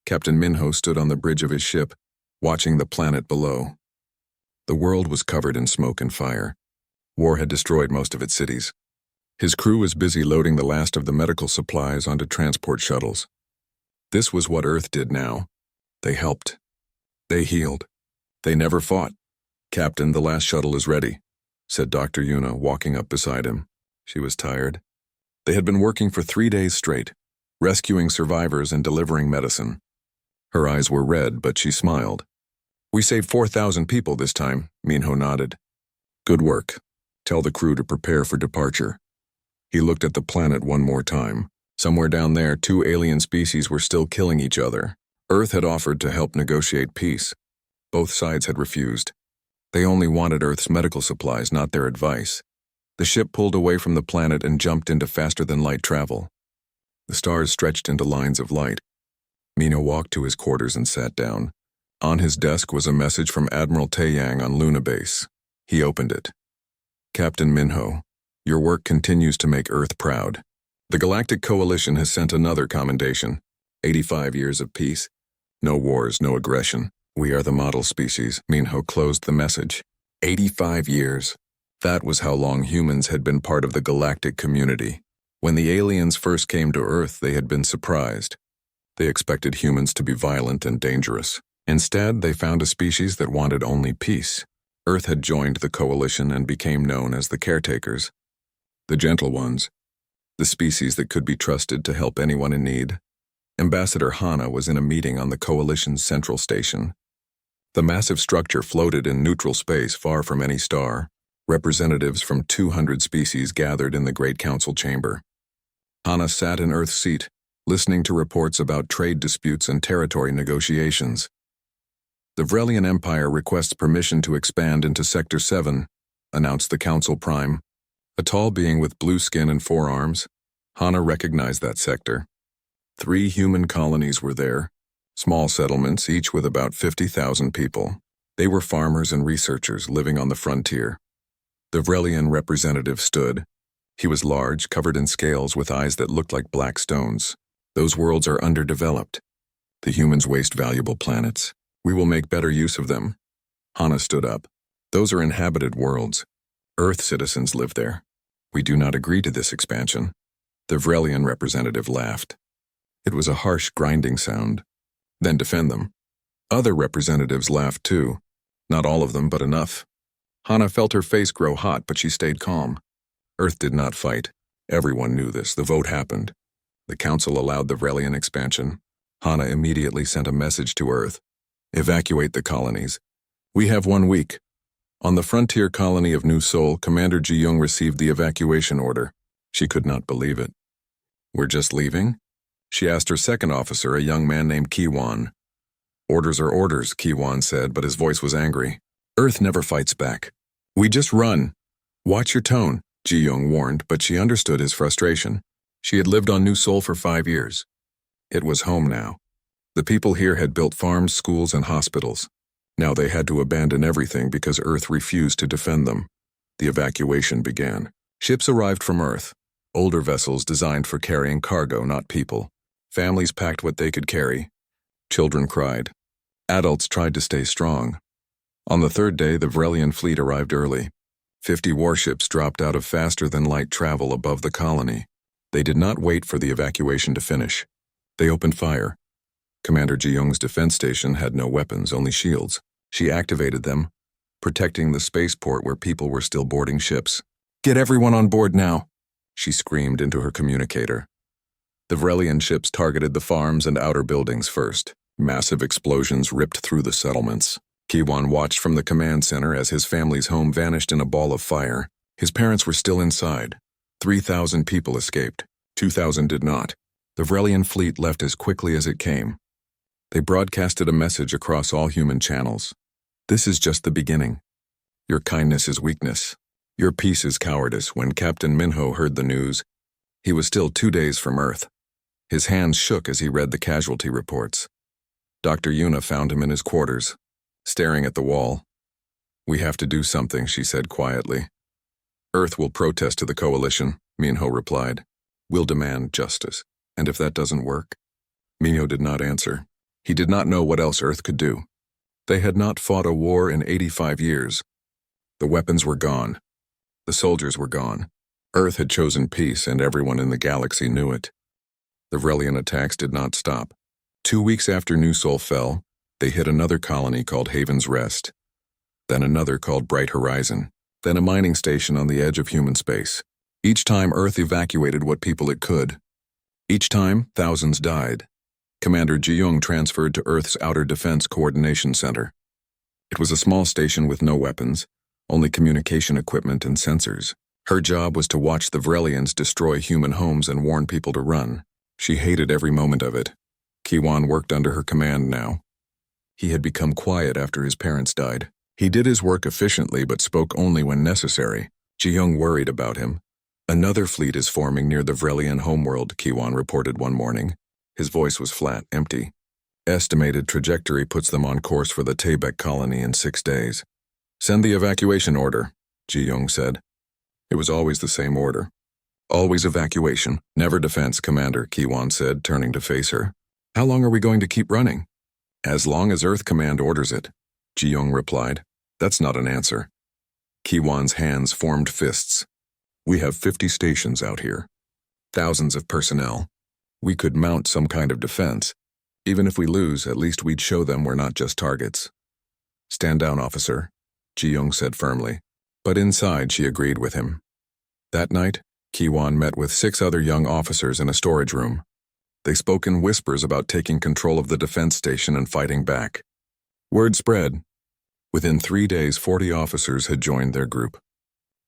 Captain Minho stood on the bridge of his ship, watching the planet below. The world was covered in smoke and fire. War had destroyed most of its cities. His crew was busy loading the last of the medical supplies onto transport shuttles. This was what Earth did now. They helped. They healed. They never fought. "Captain, the last shuttle is ready," said Dr. Yuna, walking up beside him. She was tired. They had been working for 3 days straight, rescuing survivors and delivering medicine. Her eyes were red, but she smiled. "We saved 4,000 people this time," Minho nodded. "Good work. Tell the crew to prepare for departure." He looked at the planet one more time. Somewhere down there, 2 alien species were still killing each other. Earth had offered to help negotiate peace. Both sides had refused. They only wanted Earth's medical supplies, not their advice. The ship pulled away from the planet and jumped into faster-than-light travel. The stars stretched into lines of light. Minho walked to his quarters and sat down. On his desk was a message from Admiral Taeyang on Luna Base. He opened it. "Captain Minho, your work continues to make Earth proud. The Galactic Coalition has sent another commendation. 85 years of peace. No wars, no aggression. We are the model species." Minho closed the message. 85 years. That was how long humans had been part of the galactic community. When the aliens first came to Earth, they had been surprised. They expected humans to be violent and dangerous. Instead, they found a species that wanted only peace. Earth had joined the coalition and became known as the caretakers. The gentle ones. The species that could be trusted to help anyone in need. Ambassador Hana was in a meeting on the coalition's central station. The massive structure floated in neutral space far from any star. Representatives from 200 species gathered in the Great Council chamber. Hana sat in Earth's seat, listening to reports about trade disputes and territory negotiations. "The Vrelian Empire requests permission to expand into Sector 7, announced the Council Prime. A tall being with blue skin and 4 arms. Hana recognized that sector. 3 human colonies were there, small settlements, each with about 50,000 people. They were farmers and researchers living on the frontier. The Vrelian representative stood. He was large, covered in scales with eyes that looked like black stones. "Those worlds are underdeveloped. The humans waste valuable planets. We will make better use of them." Hana stood up. "Those are inhabited worlds. Earth citizens live there. We do not agree to this expansion." The Vrelian representative laughed. It was a harsh, grinding sound. "Then defend them." Other representatives laughed too. Not all of them, but enough. Hana felt her face grow hot, but she stayed calm. Earth did not fight. Everyone knew this. The vote happened. The council allowed the Vrelian expansion. Hana immediately sent a message to Earth. "Evacuate the colonies. We have 1 week." On the frontier colony of New Seoul, Commander Ji-young received the evacuation order. She could not believe it. "We're just leaving?" She asked her second officer, a young man named Ki-wan. "Orders are orders," Ki-wan said, but his voice was angry. "Earth never fights back. We just run." "Watch your tone," Ji-young warned, but she understood his frustration. She had lived on New Seoul for 5 years. It was home now. The people here had built farms, schools, and hospitals. Now they had to abandon everything because Earth refused to defend them. The evacuation began. Ships arrived from Earth. Older vessels designed for carrying cargo, not people. Families packed what they could carry. Children cried. Adults tried to stay strong. On the 3rd day, the Vrelian fleet arrived early. 50 warships dropped out of faster-than-light travel above the colony. They did not wait for the evacuation to finish. They opened fire. Commander Ji-young's defense station had no weapons, only shields. She activated them, protecting the spaceport where people were still boarding ships. "Get everyone on board now," she screamed into her communicator. The Vrelian ships targeted the farms and outer buildings first. Massive explosions ripped through the settlements. Ki-wan watched from the command center as his family's home vanished in a ball of fire. His parents were still inside. 3,000 people escaped. 2,000 did not. The Vrelian fleet left as quickly as it came. They broadcasted a message across all human channels. "This is just the beginning. Your kindness is weakness. Your peace is cowardice." When Captain Minho heard the news, he was still 2 days from Earth. His hands shook as he read the casualty reports. Dr. Yuna found him in his quarters, staring at the wall. "We have to do something," she said quietly. "Earth will protest to the coalition," Minho replied. "We'll demand justice. And if that doesn't work?" Minho did not answer. He did not know what else Earth could do. They had not fought a war in 85 years. The weapons were gone. The soldiers were gone. Earth had chosen peace, and everyone in the galaxy knew it. The Vrelian attacks did not stop. 2 weeks after New Sol fell, they hit another colony called Haven's Rest, then another called Bright Horizon, then a mining station on the edge of human space. Each time Earth evacuated what people it could. Each time, thousands died. Commander Ji-young transferred to Earth's Outer Defense Coordination Center. It was a small station with no weapons, only communication equipment and sensors. Her job was to watch the Vrelians destroy human homes and warn people to run. She hated every moment of it. Ki-wan worked under her command now. He had become quiet after his parents died. He did his work efficiently but spoke only when necessary. Ji-young worried about him. Another fleet is forming near the Vrelian homeworld, Ki-wan reported one morning. His voice was flat, empty. Estimated trajectory puts them on course for the Taebaek colony in 6 days. Send the evacuation order, Ji-young said. It was always the same order. Always evacuation, never defense, Commander, Ki-wan said, turning to face her. How long are we going to keep running? As long as Earth Command orders it, Ji-young replied. That's not an answer. Ki-wan's hands formed fists. We have 50 stations out here. Thousands of personnel. We could mount some kind of defense. Even if we lose, at least we'd show them we're not just targets. Stand down, officer, Ji-young said firmly. But inside, she agreed with him. That night, Ki-wan met with 6 other young officers in a storage room. They spoke in whispers about taking control of the defense station and fighting back. Word spread. Within 3 days, 40 officers had joined their group.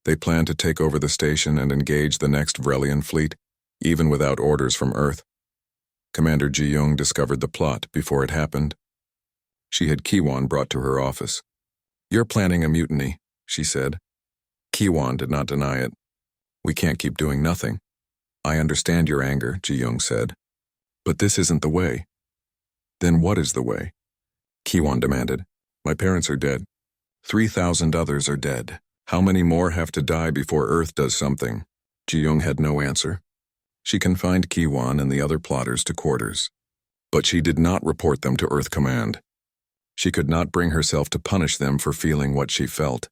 They planned to take over the station and engage the next Vrelian fleet, even without orders from Earth. Commander Ji-young discovered the plot before it happened. She had Ki-wan brought to her office. You're planning a mutiny, she said. Ki-wan did not deny it. We can't keep doing nothing. I understand your anger, Ji-young said. But this isn't the way. Then what is the way? Ki-wan demanded. My parents are dead. 3,000 others are dead. How many more have to die before Earth does something? Ji-young had no answer. She confined Ki-wan and the other plotters to quarters. But she did not report them to Earth Command. She could not bring herself to punish them for feeling what she felt.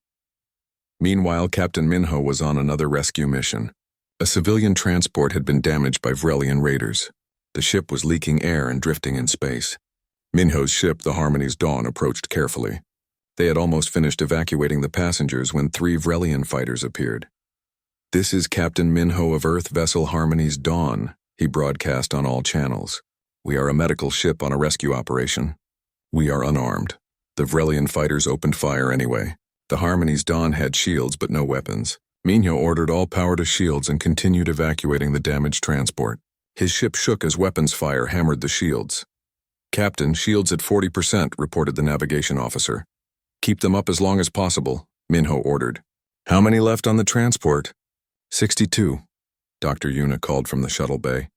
Meanwhile, Captain Minho was on another rescue mission. A civilian transport had been damaged by Vrelian raiders. The ship was leaking air and drifting in space. Minho's ship, the Harmony's Dawn, approached carefully. They had almost finished evacuating the passengers when 3 Vrelian fighters appeared. This is Captain Minho of Earth vessel Harmony's Dawn, he broadcast on all channels. We are a medical ship on a rescue operation. We are unarmed. The Vrelian fighters opened fire anyway. The Harmony's Dawn had shields but no weapons. Minho ordered all power to shields and continued evacuating the damaged transport. His ship shook as weapons fire hammered the shields. Captain, shields at 40%, reported the navigation officer. Keep them up as long as possible, Minho ordered. How many left on the transport? 62, Dr. Yuna called from the shuttle bay.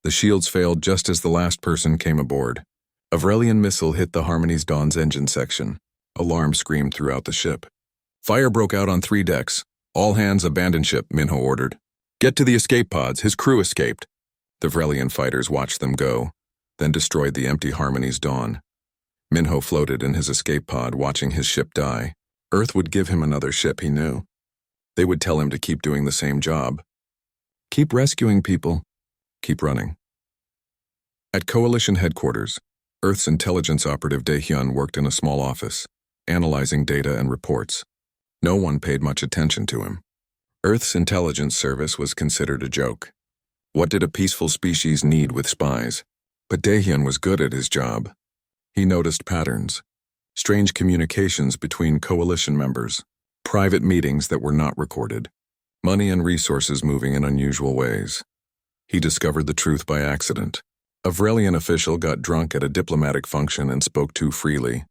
The shields failed just as the last person came aboard. A Vrelian missile hit the Harmony's Dawn's engine section. Alarm screamed throughout the ship. Fire broke out on 3 decks. All hands abandon ship, Minho ordered. Get to the escape pods. His crew escaped. The Vrelian fighters watched them go, then destroyed the empty Harmony's Dawn. Minho floated in his escape pod, watching his ship die. Earth would give him another ship, he knew. They would tell him to keep doing the same job. Keep rescuing people. Keep running. At Coalition headquarters, Earth's intelligence operative Dae-hyun worked in a small office, analyzing data and reports. No one paid much attention to him. Earth's intelligence service was considered a joke. What did a peaceful species need with spies? But Dae-hyun was good at his job. He noticed patterns, strange communications between coalition members, private meetings that were not recorded, money and resources moving in unusual ways. He discovered the truth by accident. A Vrelian official got drunk at a diplomatic function and spoke too freely.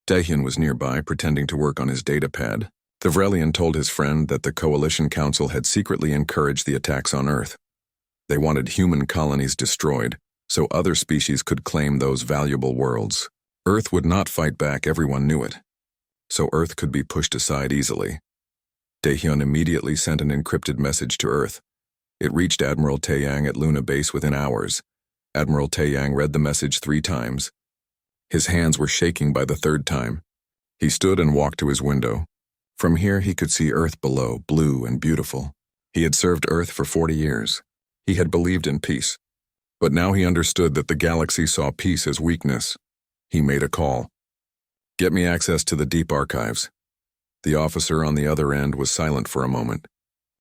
Dae-hyun was nearby, pretending to work on his datapad. The Vrelian told his friend that the Coalition Council had secretly encouraged the attacks on Earth. They wanted human colonies destroyed, so other species could claim those valuable worlds. Earth would not fight back, everyone knew it. So Earth could be pushed aside easily. Dae-hyun immediately sent an encrypted message to Earth. It reached Admiral Taeyang at Luna Base within hours. Admiral Taeyang read the message 3 times, His hands were shaking by the third time. He stood and walked to his window. From here he could see Earth below, blue and beautiful. He had served Earth for 40 years. He had believed in peace. But now he understood that the galaxy saw peace as weakness. He made a call. "Get me access to the deep archives." The officer on the other end was silent for a moment.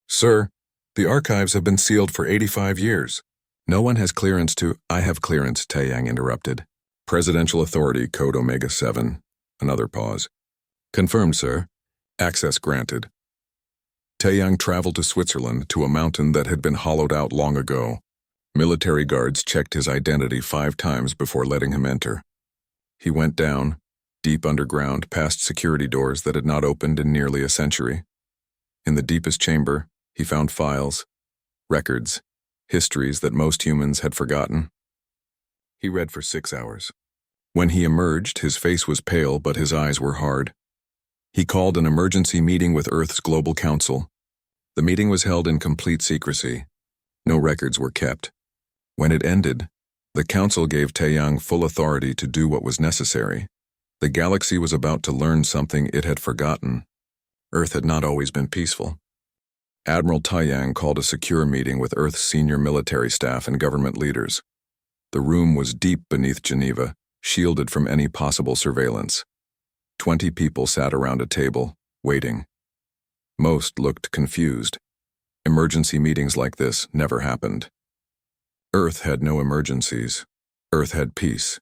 "Sir, the archives have been sealed for 85 years. No one has clearance to—" "I have clearance," Taeyang interrupted. "Presidential Authority, Code Omega 7. Another pause. "Confirmed, sir. Access granted." Taeyang traveled to Switzerland, to a mountain that had been hollowed out long ago. Military guards checked his identity 5 times before letting him enter. He went down, deep underground, past security doors that had not opened in nearly a century. In the deepest chamber, he found files, records, histories that most humans had forgotten. He read for 6 hours. When he emerged, his face was pale, but his eyes were hard. He called an emergency meeting with Earth's Global Council. The meeting was held in complete secrecy. No records were kept. When it ended, the council gave Taeyang full authority to do what was necessary. The galaxy was about to learn something it had forgotten. Earth had not always been peaceful. Admiral Taeyang called a secure meeting with Earth's senior military staff and government leaders. The room was deep beneath Geneva, shielded from any possible surveillance. 20 people sat around a table, waiting. Most looked confused. Emergency meetings like this never happened. Earth had no emergencies. Earth had peace.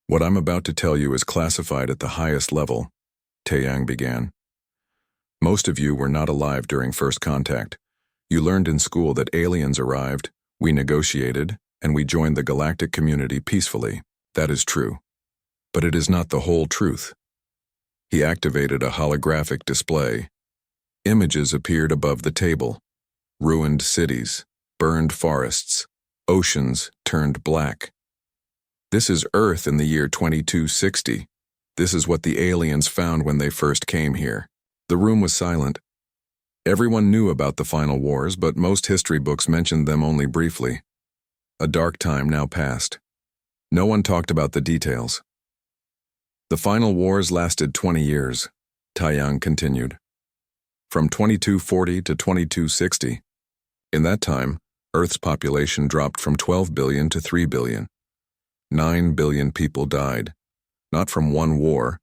"What I'm about to tell you is classified at the highest level," Taeyang began. "Most of you were not alive during first contact. You learned in school that aliens arrived, we negotiated, and we joined the galactic community peacefully. That is true. But it is not the whole truth." He activated a holographic display. Images appeared above the table. Ruined cities, burned forests, oceans turned black. This is Earth in the year 2260. This is what the aliens found when they first came here. The room was silent. Everyone knew about the final wars, but most history books mentioned them only briefly. A dark time now passed. No one talked about the details. "The final wars lasted 20 years, Taeyang continued. From 2240 to 2260. In that time, Earth's population dropped from 12 billion to 3 billion. 9 billion people died, not from one war,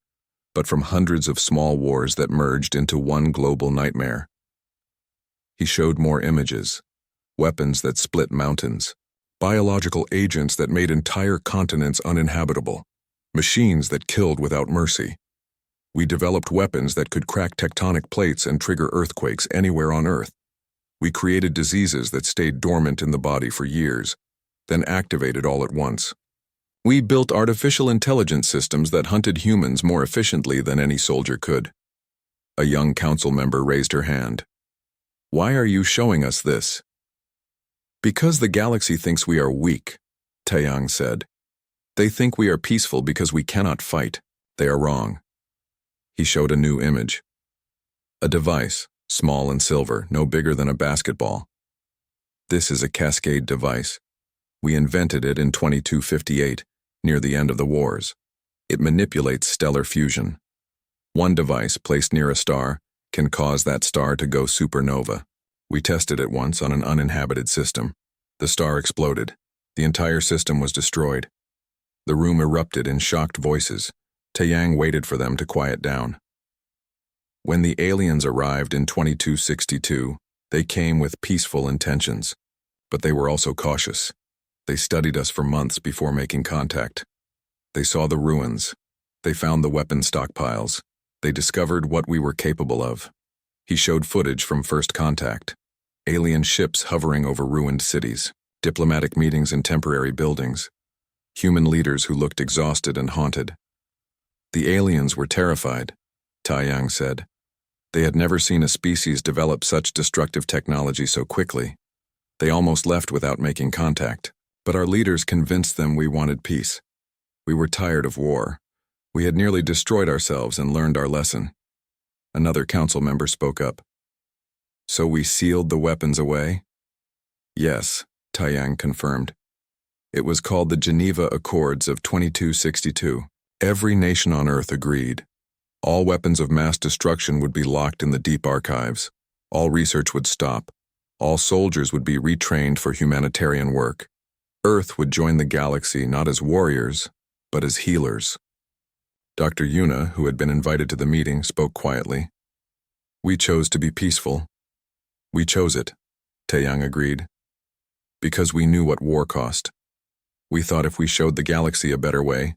but from hundreds of small wars that merged into one global nightmare." He showed more images, weapons that split mountains, biological agents that made entire continents uninhabitable, machines that killed without mercy. We developed weapons that could crack tectonic plates and trigger earthquakes anywhere on Earth. We created diseases that stayed dormant in the body for years, then activated all at once. We built artificial intelligence systems that hunted humans more efficiently than any soldier could. A young council member raised her hand. "Why are you showing us this?" "Because the galaxy thinks we are weak," Taeyang said. "They think we are peaceful because we cannot fight. They are wrong." He showed a new image. A device, small and silver, no bigger than a basketball. "This is a Cascade device. We invented it in 2258, near the end of the wars. It manipulates stellar fusion. One device placed near a star can cause that star to go supernova. We tested it once on an uninhabited system. The star exploded. The entire system was destroyed." The room erupted in shocked voices. Taeyang waited for them to quiet down. "When the aliens arrived in 2262, they came with peaceful intentions, but they were also cautious. They studied us for months before making contact. They saw the ruins. They found the weapon stockpiles. They discovered what we were capable of." He showed footage from first contact. Alien ships hovering over ruined cities, diplomatic meetings in temporary buildings, human leaders who looked exhausted and haunted. "The aliens were terrified," Taeyang said. "They had never seen a species develop such destructive technology so quickly. They almost left without making contact, but our leaders convinced them we wanted peace. We were tired of war. We had nearly destroyed ourselves and learned our lesson." Another council member spoke up. "So we sealed the weapons away?" "Yes," Taeyang confirmed. It was called the Geneva Accords of 2262. Every nation on Earth agreed. All weapons of mass destruction would be locked in the deep archives. All research would stop. All soldiers would be retrained for humanitarian work. Earth would join the galaxy not as warriors, but as healers. Dr. Yuna, who had been invited to the meeting, spoke quietly. We chose to be peaceful. We chose it, Taeyang agreed. Because we knew what war cost. We thought if we showed the galaxy a better way,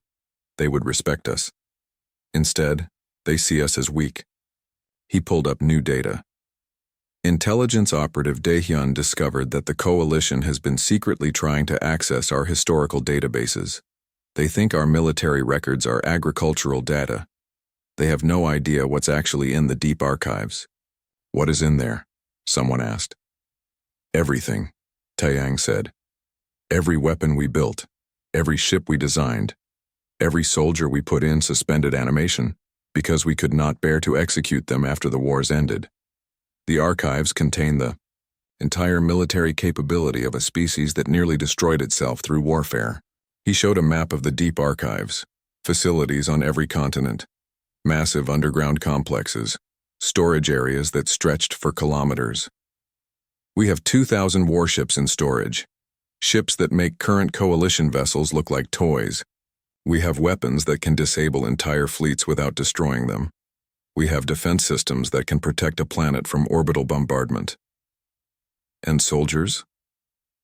they would respect us. Instead, they see us as weak. He pulled up new data. Intelligence operative Daehyun discovered that the coalition has been secretly trying to access our historical databases. They think our military records are agricultural data. They have no idea what's actually in the deep archives. What is in there? Someone asked. Everything, Taeyang said. Every weapon we built, every ship we designed, every soldier we put in suspended animation, because we could not bear to execute them after the wars ended. The archives contain the entire military capability of a species that nearly destroyed itself through warfare. He showed a map of the deep archives, facilities on every continent, massive underground complexes, storage areas that stretched for kilometers. We have 2,000 warships in storage, ships that make current coalition vessels look like toys. We have weapons that can disable entire fleets without destroying them. We have defense systems that can protect a planet from orbital bombardment. And soldiers?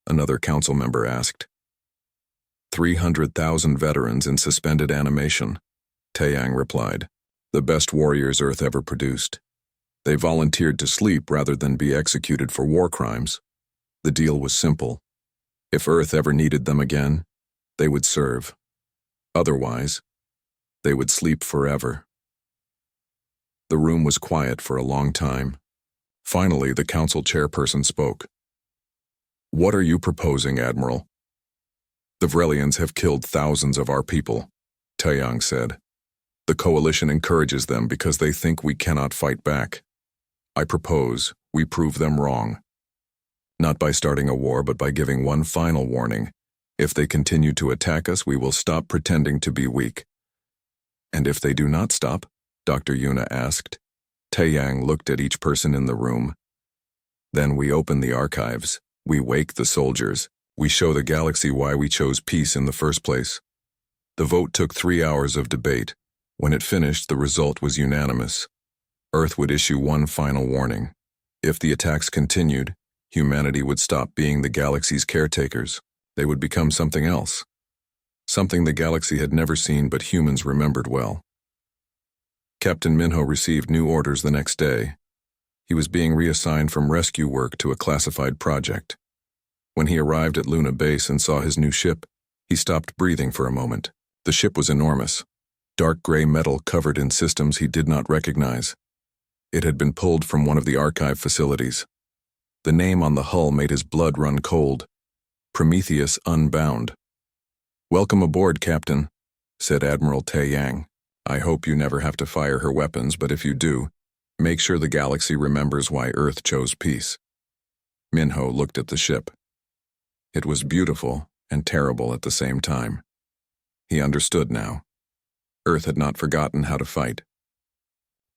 Another council member asked. 300,000 veterans in suspended animation, Taeyang replied. The best warriors Earth ever produced. They volunteered to sleep rather than be executed for war crimes. The deal was simple. If Earth ever needed them again, they would serve. Otherwise, they would sleep forever. The room was quiet for a long time. Finally, the council chairperson spoke. What are you proposing, Admiral? The Vrelians have killed thousands of our people, Taeyang said. The coalition encourages them because they think we cannot fight back. I propose we prove them wrong. Not by starting a war, but by giving one final warning. If they continue to attack us, we will stop pretending to be weak. And if they do not stop? Dr. Yuna asked. Taeyang looked at each person in the room. Then we open the archives. We wake the soldiers. We show the galaxy why we chose peace in the first place. The vote took 3 hours of debate. When it finished, the result was unanimous. Earth would issue one final warning. If the attacks continued, humanity would stop being the galaxy's caretakers. They would become something else. Something the galaxy had never seen but humans remembered well. Captain Minho received new orders the next day. He was being reassigned from rescue work to a classified project. When he arrived at Luna Base and saw his new ship, he stopped breathing for a moment. The ship was enormous. Dark gray metal covered in systems he did not recognize. It had been pulled from one of the archive facilities. The name on the hull made his blood run cold. Prometheus Unbound. Welcome aboard, Captain, said Admiral Taeyang. I hope you never have to fire her weapons, but if you do, make sure the galaxy remembers why Earth chose peace. Minho looked at the ship. It was beautiful and terrible at the same time. He understood now. Earth had not forgotten how to fight.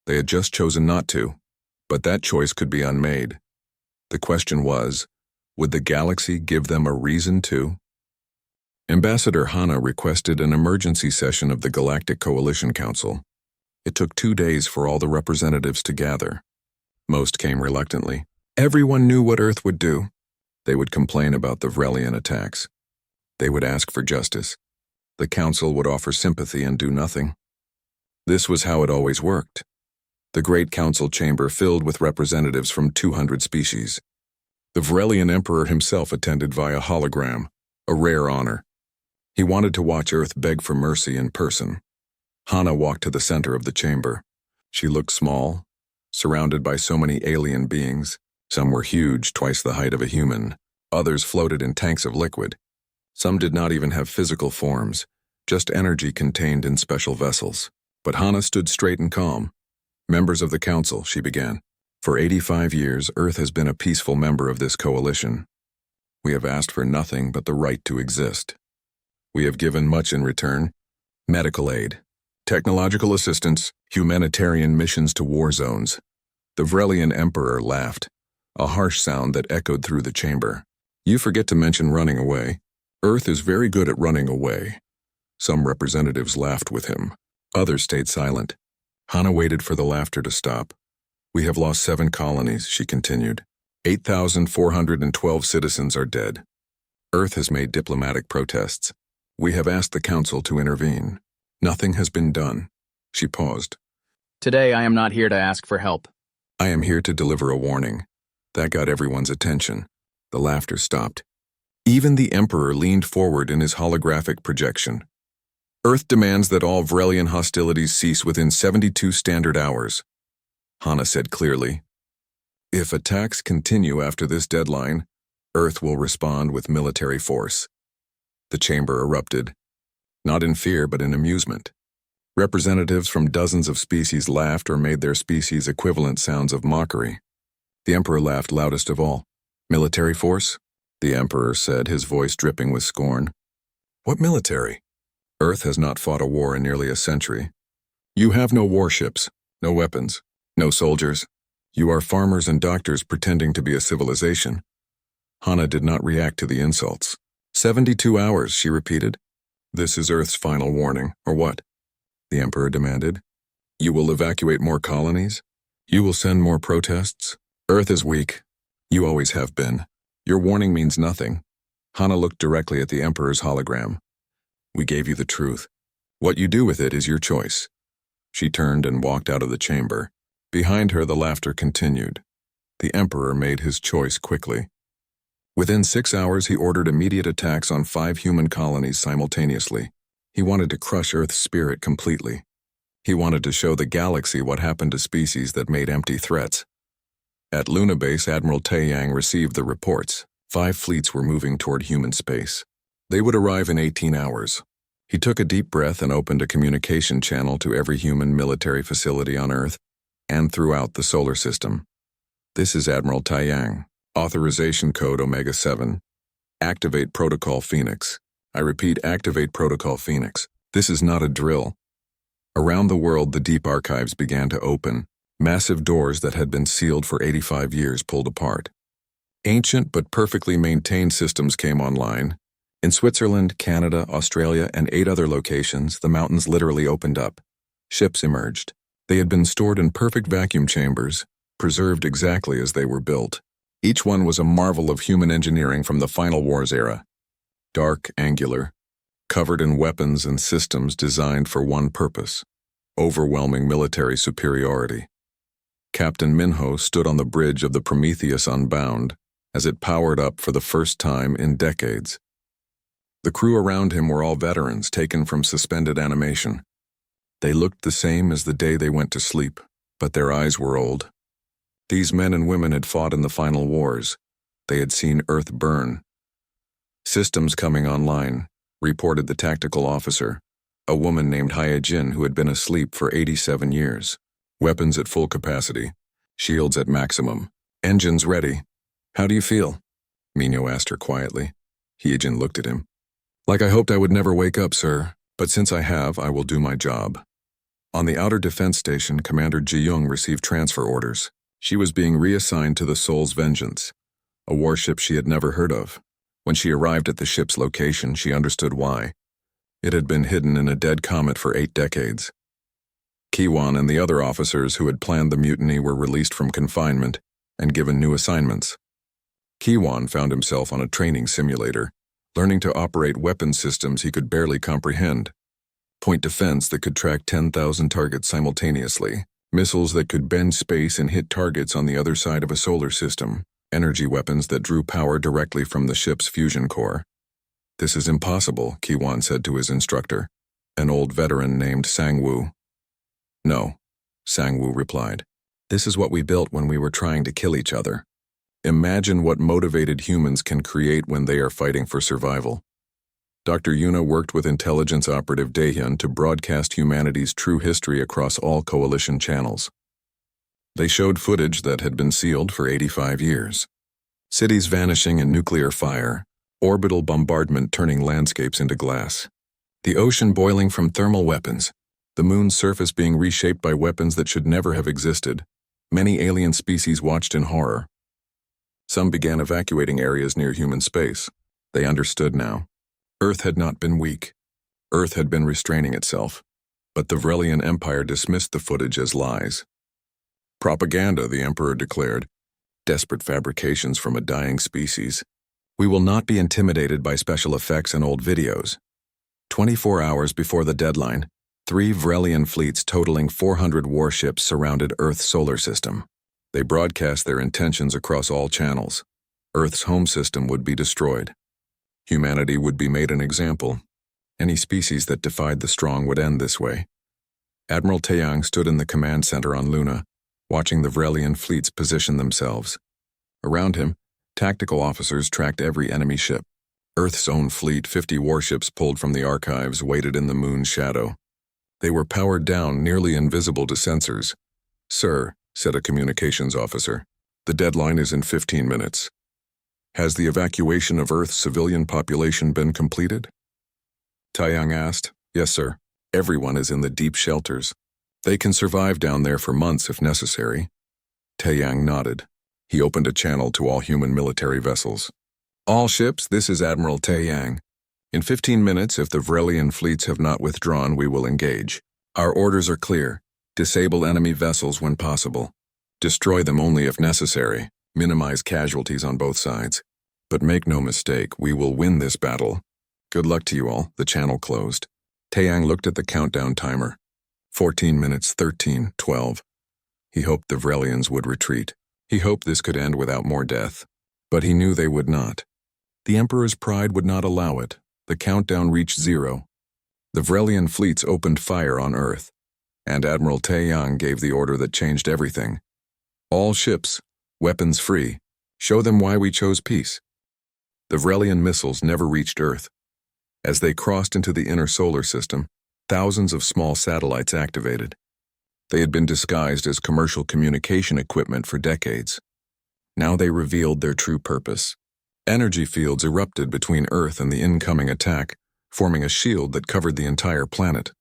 They had just chosen not to, but that choice could be unmade. The question was, would the galaxy give them a reason to? Ambassador Hana requested an emergency session of the Galactic Coalition Council. It took 2 days for all the representatives to gather. Most came reluctantly. Everyone knew what Earth would do. They would complain about the Vrelian attacks. They would ask for justice. The council would offer sympathy and do nothing. This was how it always worked. The Great Council chamber filled with representatives from 200 species. The Vrelian Emperor himself attended via hologram, a rare honor. He wanted to watch Earth beg for mercy in person. Hana walked to the center of the chamber. She looked small, surrounded by so many alien beings. Some were huge, twice the height of a human. Others floated in tanks of liquid. Some did not even have physical forms, just energy contained in special vessels. But Hana stood straight and calm. Members of the council, she began. For 85 years, Earth has been a peaceful member of this coalition. We have asked for nothing but the right to exist. We have given much in return: medical aid, technological assistance, humanitarian missions to war zones. The Vrelian Emperor laughed, a harsh sound that echoed through the chamber. You forget to mention running away. Earth is very good at running away. Some representatives laughed with him. Others stayed silent. Hannah waited for the laughter to stop. We have lost 7 colonies, she continued. 8,412 citizens are dead. Earth has made diplomatic protests. We have asked the Council to intervene. Nothing has been done. She paused. Today I am not here to ask for help. I am here to deliver a warning. That got everyone's attention. The laughter stopped. Even the Emperor leaned forward in his holographic projection. Earth demands that all Vrelian hostilities cease within 72 standard hours. Hannah said clearly. If attacks continue after this deadline, Earth will respond with military force. The chamber erupted, not in fear but in amusement. Representatives from dozens of species laughed or made their species equivalent sounds of mockery. The Emperor laughed loudest of all. Military force? The Emperor said, his voice dripping with scorn. What military? Earth has not fought a war in nearly a century. You have no warships, no weapons, no soldiers. You are farmers and doctors pretending to be a civilization. Hannah did not react to the insults. 72 hours, she repeated. This is Earth's final warning, or what? The Emperor demanded. You will evacuate more colonies? You will send more protests? Earth is weak. You always have been. Your warning means nothing. Hannah looked directly at the Emperor's hologram. We gave you the truth. What you do with it is your choice. She turned and walked out of the chamber. Behind her, the laughter continued. The Emperor made his choice quickly. Within 6 hours, he ordered immediate attacks on 5 human colonies simultaneously. He wanted to crush Earth's spirit completely. He wanted to show the galaxy what happened to species that made empty threats. At Luna Base, Admiral Taeyang received the reports. 5 fleets were moving toward human space. They would arrive in 18 hours. He took a deep breath and opened a communication channel to every human military facility on Earth and throughout the solar system. This is Admiral Taeyang. Authorization code Omega-7. Activate Protocol Phoenix. I repeat, activate Protocol Phoenix. This is not a drill. Around the world, the deep archives began to open. Massive doors that had been sealed for 85 years pulled apart. Ancient but perfectly maintained systems came online. In Switzerland, Canada, Australia, and 8 other locations, the mountains literally opened up. Ships emerged. They had been stored in perfect vacuum chambers, preserved exactly as they were built. Each one was a marvel of human engineering from the Final Wars era. Dark, angular, covered in weapons and systems designed for one purpose: overwhelming military superiority. Captain Minho stood on the bridge of the Prometheus Unbound as it powered up for the first time in decades. The crew around him were all veterans taken from suspended animation. They looked the same as the day they went to sleep, but their eyes were old. These men and women had fought in the final wars. They had seen Earth burn. Systems coming online, reported the tactical officer, a woman named Hyajin who had been asleep for 87 years. Weapons at full capacity, shields at maximum, engines ready. How do you feel? Minho asked her quietly. Hyajin looked at him. Like I hoped I would never wake up, sir, but since I have, I will do my job. On the outer defense station, Commander Ji-young received transfer orders. She was being reassigned to the Soul's Vengeance, a warship she had never heard of. When she arrived at the ship's location, she understood why. It had been hidden in a dead comet for 8 decades. Kiwan and the other officers who had planned the mutiny were released from confinement and given new assignments. Kiwan found himself on a training simulator, learning to operate weapon systems he could barely comprehend. Point defense that could track 10,000 targets simultaneously, missiles that could bend space and hit targets on the other side of a solar system, energy weapons that drew power directly from the ship's fusion core. This is impossible, Kiwan said to his instructor, an old veteran named Sang-woo. No, Sang-woo replied. This is what we built when we were trying to kill each other. Imagine what motivated humans can create when they are fighting for survival. Dr. Yuna worked with intelligence operative Daehyun to broadcast humanity's true history across all coalition channels. They showed footage that had been sealed for 85 years. Cities vanishing in nuclear fire, orbital bombardment turning landscapes into glass. The ocean boiling from thermal weapons. The moon's surface being reshaped by weapons that should never have existed. Many alien species watched in horror. Some began evacuating areas near human space. They understood now. Earth had not been weak. Earth had been restraining itself. But the Vrelian Empire dismissed the footage as lies. Propaganda, the Emperor declared. Desperate fabrications from a dying species. We will not be intimidated by special effects and old videos. 24 hours before the deadline, 3 Vrelian fleets totaling 400 warships surrounded Earth's solar system. They broadcast their intentions across all channels. Earth's home system would be destroyed. Humanity would be made an example. Any species that defied the strong would end this way. Admiral Taeyang stood in the command center on Luna, watching the Vrelian fleets position themselves. Around him, tactical officers tracked every enemy ship. Earth's own fleet, 50 warships pulled from the archives, waited in the moon's shadow. They were powered down, nearly invisible to sensors. "Sir," said a communications officer, "the deadline is in 15 minutes. Has the evacuation of Earth's civilian population been completed?" Taeyang asked. "Yes, sir. Everyone is in the deep shelters. They can survive down there for months if necessary." Taeyang nodded. He opened a channel to all human military vessels. "All ships, this is Admiral Taeyang. In 15 minutes, if the Vrelian fleets have not withdrawn, we will engage. Our orders are clear. Disable enemy vessels when possible. Destroy them only if necessary. Minimize casualties on both sides. But make no mistake, we will win this battle. Good luck to you all." The channel closed. Taeyang looked at the countdown timer. 14 minutes, 13, 12. He hoped the Vrelians would retreat. He hoped this could end without more death. But he knew they would not. The Emperor's pride would not allow it. The countdown reached 0. The Vrelian fleets opened fire on Earth, and Admiral Taeyang gave the order that changed everything. "All ships, weapons free. Show them why we chose peace." The Vrelian missiles never reached Earth. As they crossed into the inner solar system, thousands of small satellites activated. They had been disguised as commercial communication equipment for decades. Now they revealed their true purpose. Energy fields erupted between Earth and the incoming attack, forming a shield that covered the entire planet.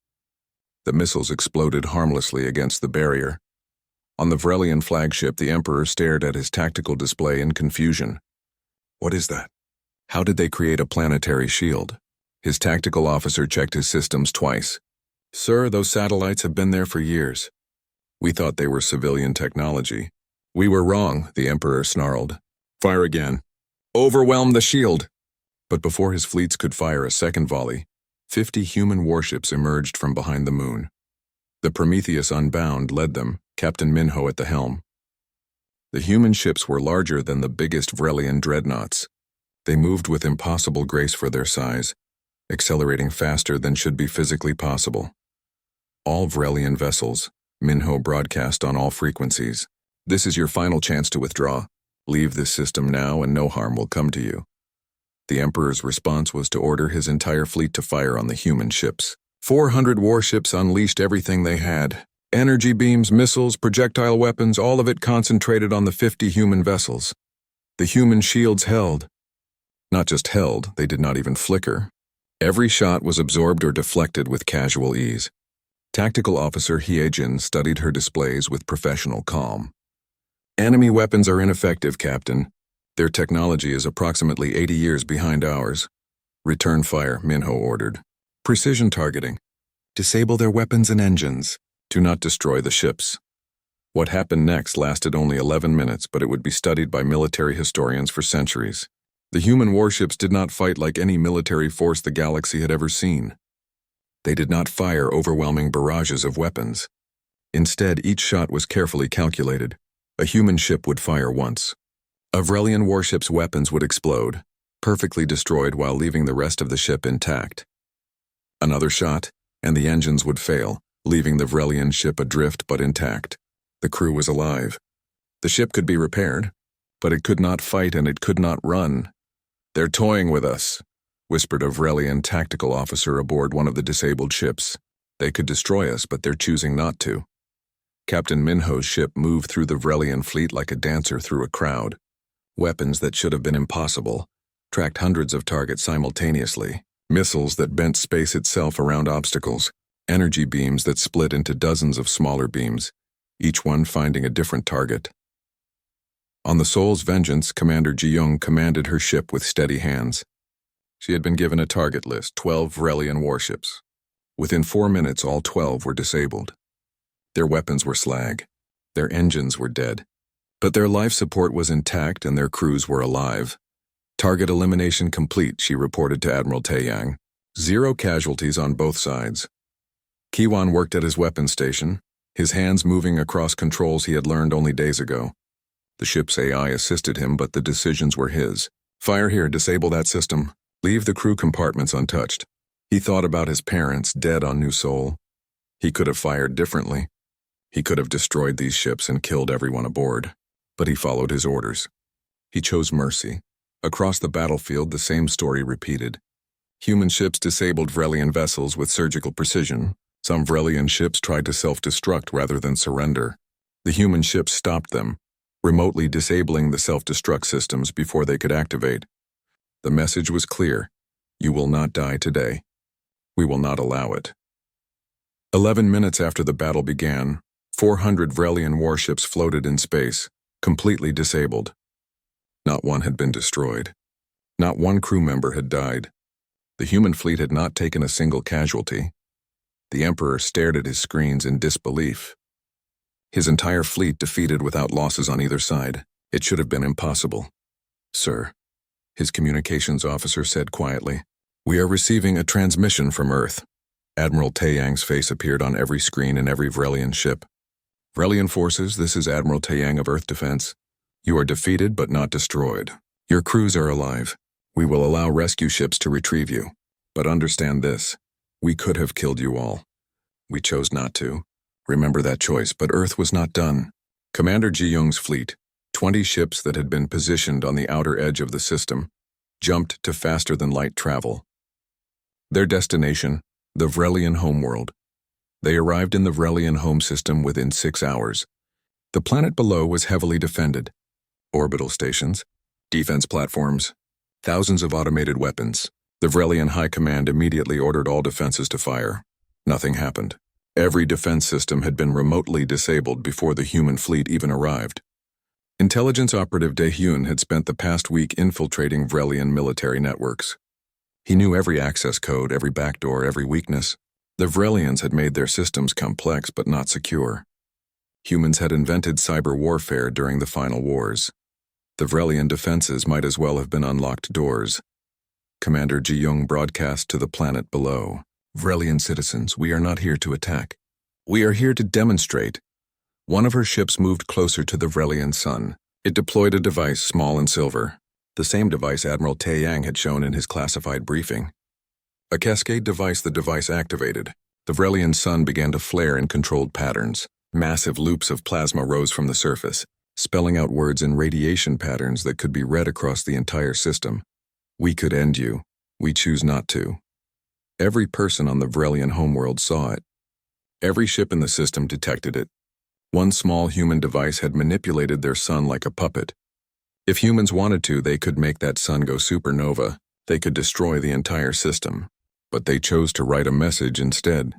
The missiles exploded harmlessly against the barrier. On the Vrelian flagship, the Emperor stared at his tactical display in confusion. What is that? How did they create a planetary shield? His tactical officer checked his systems twice. "Sir, those satellites have been there for years. We thought they were civilian technology." "We were wrong," the Emperor snarled. "Fire again. Overwhelm the shield." But before his fleets could fire a second volley, 50 human warships emerged from behind the moon. The Prometheus Unbound led them, Captain Minho at the helm. The human ships were larger than the biggest Vrelian dreadnoughts. They moved with impossible grace for their size, accelerating faster than should be physically possible. "All Vrelian vessels," Minho broadcast on all frequencies. "This is your final chance to withdraw. Leave this system now and no harm will come to you." The Emperor's response was to order his entire fleet to fire on the human ships. 400 warships unleashed everything they had. Energy beams, missiles, projectile weapons, all of it concentrated on the 50 human vessels. The human shields held. Not just held, they did not even flicker. Every shot was absorbed or deflected with casual ease. Tactical Officer Hyejin studied her displays with professional calm. "Enemy weapons are ineffective, Captain. Their technology is approximately 80 years behind ours." "Return fire," Minho ordered. "Precision targeting. Disable their weapons and engines. Do not destroy the ships." What happened next lasted only 11 minutes, but it would be studied by military historians for centuries. The human warships did not fight like any military force the galaxy had ever seen. They did not fire overwhelming barrages of weapons. Instead, each shot was carefully calculated. A human ship would fire once. A Vrelian warship's weapons would explode, perfectly destroyed while leaving the rest of the ship intact. Another shot, and the engines would fail, leaving the Vrelian ship adrift but intact. The crew was alive. The ship could be repaired, but it could not fight and it could not run. "They're toying with us," whispered a Vrelian tactical officer aboard one of the disabled ships. "They could destroy us, but they're choosing not to." Captain Minho's ship moved through the Vrelian fleet like a dancer through a crowd. Weapons that should have been impossible, tracked hundreds of targets simultaneously, missiles that bent space itself around obstacles, energy beams that split into dozens of smaller beams, each one finding a different target. On the Soul's Vengeance, Commander Ji-young commanded her ship with steady hands. She had been given a target list, 12 Vrelian warships. Within 4 minutes, all 12 were disabled. Their weapons were slag. Their engines were dead. But their life support was intact and their crews were alive. Target elimination complete, she reported to Admiral Taeyang. 0 casualties on both sides. Kiwan worked at his weapons station, his hands moving across controls he had learned only days ago. The ship's AI assisted him, but the decisions were his. Fire here, disable that system. Leave the crew compartments untouched. He thought about his parents, dead on New Seoul. He could have fired differently. He could have destroyed these ships and killed everyone aboard. But he followed his orders. He chose mercy. Across the battlefield, the same story repeated. Human ships disabled Vrelian vessels with surgical precision. Some Vrelian ships tried to self-destruct rather than surrender. The human ships stopped them, remotely disabling the self-destruct systems before they could activate. The message was clear. You will not die today. We will not allow it. 11 minutes after the battle began, 400 Vrelian warships floated in space, completely disabled. Not one had been destroyed. Not one crew member had died. The human fleet had not taken a single casualty. The Emperor stared at his screens in disbelief. His entire fleet defeated without losses on either side. It should have been impossible. Sir, his communications officer said quietly, we are receiving a transmission from Earth. Admiral Taeyang's face appeared on every screen in every Vrelian ship. Vrelian forces, this is Admiral Taeyang of Earth Defense. You are defeated but not destroyed. Your crews are alive. We will allow rescue ships to retrieve you. But understand this, we could have killed you all. We chose not to. Remember that choice, but Earth was not done. Commander Ji-young's fleet, 20 ships that had been positioned on the outer edge of the system, jumped to faster-than-light travel. Their destination, the Vrelian homeworld. They arrived in the Vrelian home system within 6 hours. The planet below was heavily defended. Orbital stations, defense platforms, thousands of automated weapons. The Vrelian High Command immediately ordered all defenses to fire. Nothing happened. Every defense system had been remotely disabled before the human fleet even arrived. Intelligence operative Dae-hyun had spent the past week infiltrating Vrelian military networks. He knew every access code, every backdoor, every weakness. The Vrelians had made their systems complex but not secure. Humans had invented cyber warfare during the final wars. The Vrelian defenses might as well have been unlocked doors. Commander Ji-young broadcast to the planet below. Vrelian citizens, we are not here to attack. We are here to demonstrate. One of her ships moved closer to the Vrelian sun. It deployed a device small and silver, the same device Admiral Taeyang had shown in his classified briefing. A cascade device, the device activated. The Vrelian sun began to flare in controlled patterns. Massive loops of plasma rose from the surface, spelling out words in radiation patterns that could be read across the entire system. We could end you. We choose not to. Every person on the Vrelian homeworld saw it. Every ship in the system detected it. One small human device had manipulated their sun like a puppet. If humans wanted to, they could make that sun go supernova. They could destroy the entire system. But they chose to write a message instead.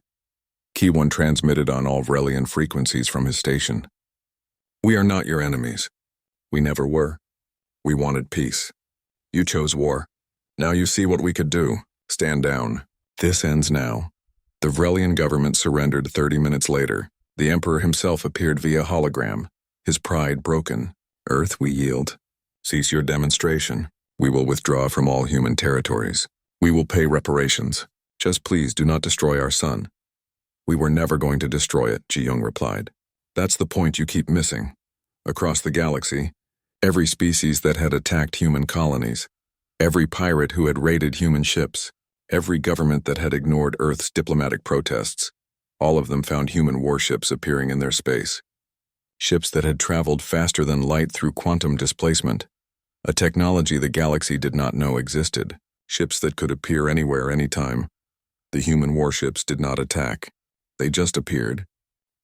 Ki-1 transmitted on all Vrelian frequencies from his station. We are not your enemies. We never were. We wanted peace. You chose war. Now you see what we could do. Stand down. This ends now. The Vrelian government surrendered 30 minutes later. The Emperor himself appeared via hologram, his pride broken. Earth, we yield. Cease your demonstration. We will withdraw from all human territories. We will pay reparations. Just please do not destroy our sun. We were never going to destroy it, Ji-young replied. That's the point you keep missing. Across the galaxy, every species that had attacked human colonies, every pirate who had raided human ships, every government that had ignored Earth's diplomatic protests, all of them found human warships appearing in their space. Ships that had traveled faster than light through quantum displacement, a technology the galaxy did not know existed. Ships that could appear anywhere, anytime. The human warships did not attack. They just appeared.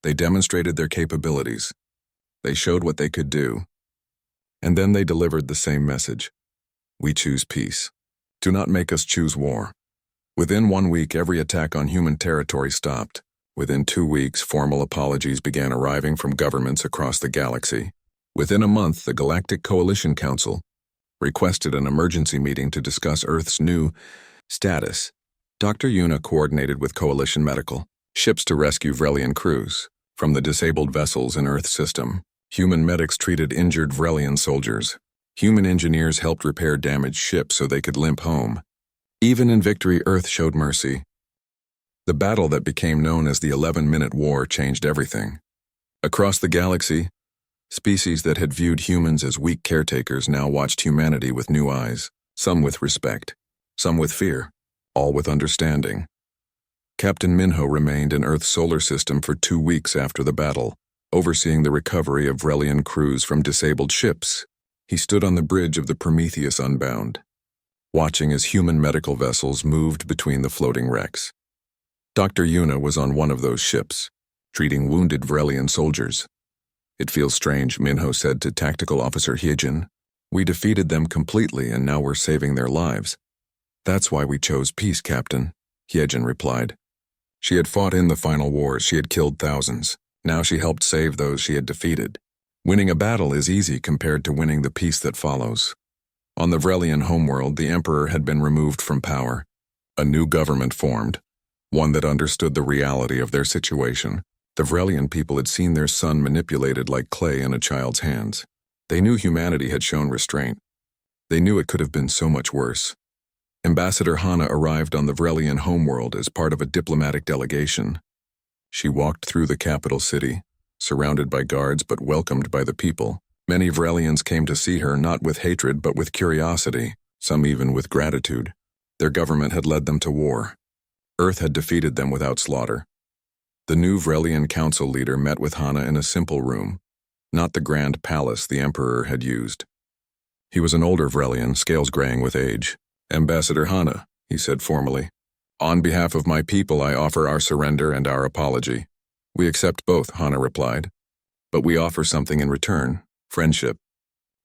They demonstrated their capabilities. They showed what they could do. And then they delivered the same message. We choose peace. Do not make us choose war. Within 1 week, every attack on human territory stopped. Within 2 weeks, formal apologies began arriving from governments across the galaxy. Within a month, the Galactic Coalition Council requested an emergency meeting to discuss Earth's new status. Dr. Yuna coordinated with Coalition Medical ships to rescue Vrelian crews from the disabled vessels in Earth's system. Human medics treated injured Vrelian soldiers. Human engineers helped repair damaged ships so they could limp home. Even in victory, Earth showed mercy. The battle that became known as the 11-minute war changed everything. Across the galaxy, species that had viewed humans as weak caretakers now watched humanity with new eyes, some with respect, some with fear, all with understanding. Captain Minho remained in Earth's solar system for 2 weeks after the battle, overseeing the recovery of Vrelian crews from disabled ships. He stood on the bridge of the Prometheus Unbound, watching as human medical vessels moved between the floating wrecks. Dr. Yuna was on one of those ships, treating wounded Vrelian soldiers. It feels strange, Minho said to Tactical Officer Hyejin. We defeated them completely and now we're saving their lives. That's why we chose peace, Captain, Hyejin replied. She had fought in the final wars, she had killed thousands. Now she helped save those she had defeated. Winning a battle is easy compared to winning the peace that follows. On the Vrelian homeworld, the Emperor had been removed from power. A new government formed, one that understood the reality of their situation. The Vrelian people had seen their son manipulated like clay in a child's hands. They knew humanity had shown restraint. They knew it could have been so much worse. Ambassador Hana arrived on the Vrelian homeworld as part of a diplomatic delegation. She walked through the capital city, surrounded by guards but welcomed by the people. Many Vrelians came to see her not with hatred but with curiosity, some even with gratitude. Their government had led them to war. Earth had defeated them without slaughter. The new Vrelian council leader met with Hana in a simple room, not the grand palace the Emperor had used. He was an older Vrelian, scales graying with age. Ambassador Hana, he said formally, on behalf of my people I offer our surrender and our apology. We accept both, Hana replied. But we offer something in return, friendship.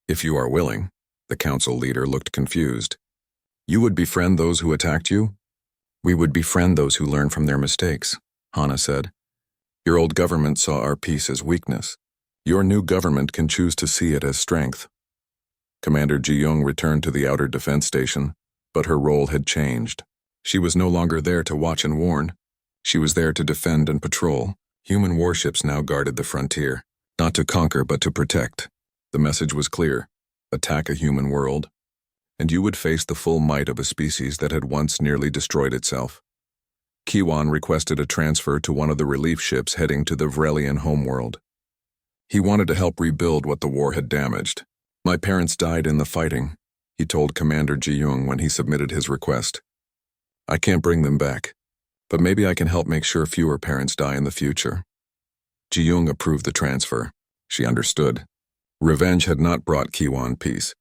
If you are willing, the council leader looked confused. You would befriend those who attacked you? We would befriend those who learn from their mistakes, Hana said. Your old government saw our peace as weakness. Your new government can choose to see it as strength. Commander Ji-young returned to the outer defense station, but her role had changed. She was no longer there to watch and warn. She was there to defend and patrol. Human warships now guarded the frontier, not to conquer but to protect. The message was clear: attack a human world, and you would face the full might of a species that had once nearly destroyed itself. Kiwan requested a transfer to one of the relief ships heading to the Vrelian homeworld. He wanted to help rebuild what the war had damaged. My parents died in the fighting, he told Commander Ji-young when he submitted his request. I can't bring them back, but maybe I can help make sure fewer parents die in the future. Ji-young approved the transfer. She understood. Revenge had not brought Kiwan peace.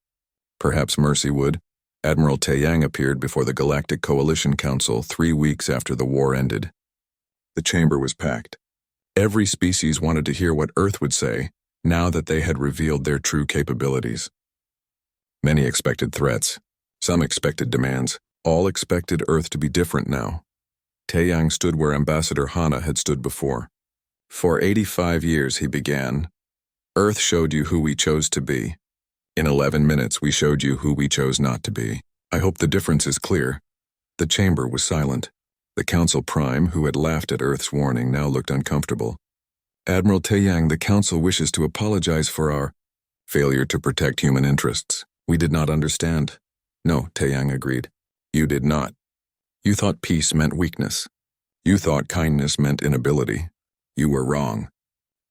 Perhaps mercy would. Admiral Taeyang appeared before the Galactic Coalition Council 3 weeks after the war ended. The chamber was packed. Every species wanted to hear what Earth would say, now that they had revealed their true capabilities. Many expected threats. Some expected demands. All expected Earth to be different now. Taeyang stood where Ambassador Hana had stood before. For 85 years, he began. Earth showed you who we chose to be. In 11 minutes, we showed you who we chose not to be. I hope the difference is clear. The chamber was silent. The Council Prime, who had laughed at Earth's warning, now looked uncomfortable. Admiral Taeyang, the Council wishes to apologize for our failure to protect human interests. We did not understand. No, Taeyang agreed. You did not. You thought peace meant weakness. You thought kindness meant inability. You were wrong.